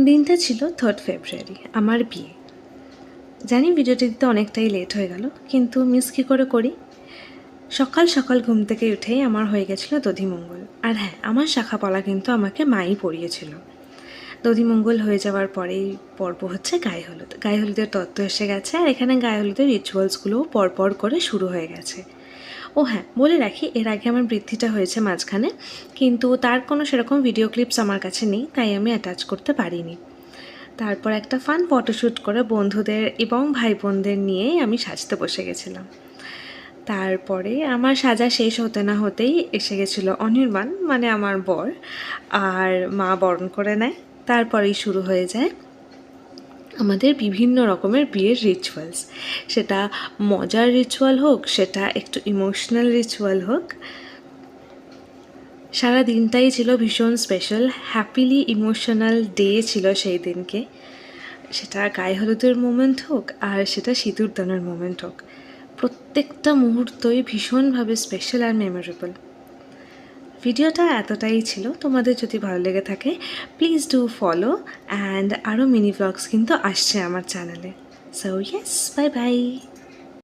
দিনটা ছিল 3rd ফেব্রুয়ারি, আমার বিয়ে। জানি ভিডিওটি দিতে অনেকটাই লেট হয়ে গেল, কিন্তু মিস কী করে করি। সকাল সকাল ঘুম থেকে উঠেই আমার হয়ে গেছিলো দধিমঙ্গল। আর হ্যাঁ, আমার শাখাপলা কিন্তু আমাকে মাই পড়িয়েছিল। দধিমঙ্গল হয়ে যাওয়ার পরেই পর্ব হচ্ছে গায়ে হলুদ। গায়ে হলুদের তত্ত্ব এসে গেছে, আর এখানে গায়ে হলুদের রিচুয়ালসগুলোও পরপর করে শুরু হয়ে গেছে। ও হ্যাঁ, বলে রাখি, এর আগে আমার বৃদ্ধিটা হয়েছে মাঝখানে, কিন্তু তার কোনো সেরকম ভিডিও ক্লিপস আমার কাছে নেই, তাই আমি অ্যাটাচ করতে পারিনি। তারপর একটা ফান ফটোশ্যুট করে বন্ধুদের এবং ভাই বোনদের নিয়েই আমি সাজতে বসে গেছিলাম। তারপরে আমার সাজা শেষ হতে না হতেই এসে গেছিলো অনির্বাণ, মানে আমার বর, আর মা বরণ করে নেয়। তারপরেই শুরু হয়ে যায় আমাদের বিভিন্ন রকমের বিয়ের রিচুয়ালস। সেটা মজার রিচুয়াল হোক, সেটা একটু ইমোশনাল রিচুয়াল হোক, সারা দিনটাই ছিল ভীষণ স্পেশাল, হ্যাপিলি ইমোশনাল ডে ছিল সেই দিনকে। সেটা গায়ে হলুদের মোমেন্ট হোক, আর সেটা সিঁদুরদানের মোমেন্ট হোক, প্রত্যেকটা মুহূর্তই ভীষণভাবে স্পেশাল আর মেমোরেবল। ভিডিওটা এতটাই ছিল। তোমাদের যদি ভালো লেগে থাকে, প্লিজ ডু ফলো, অ্যান্ড আরও মিনি ব্লগস কিন্তু আসছে আমার চ্যানেলে। So yes, bye bye.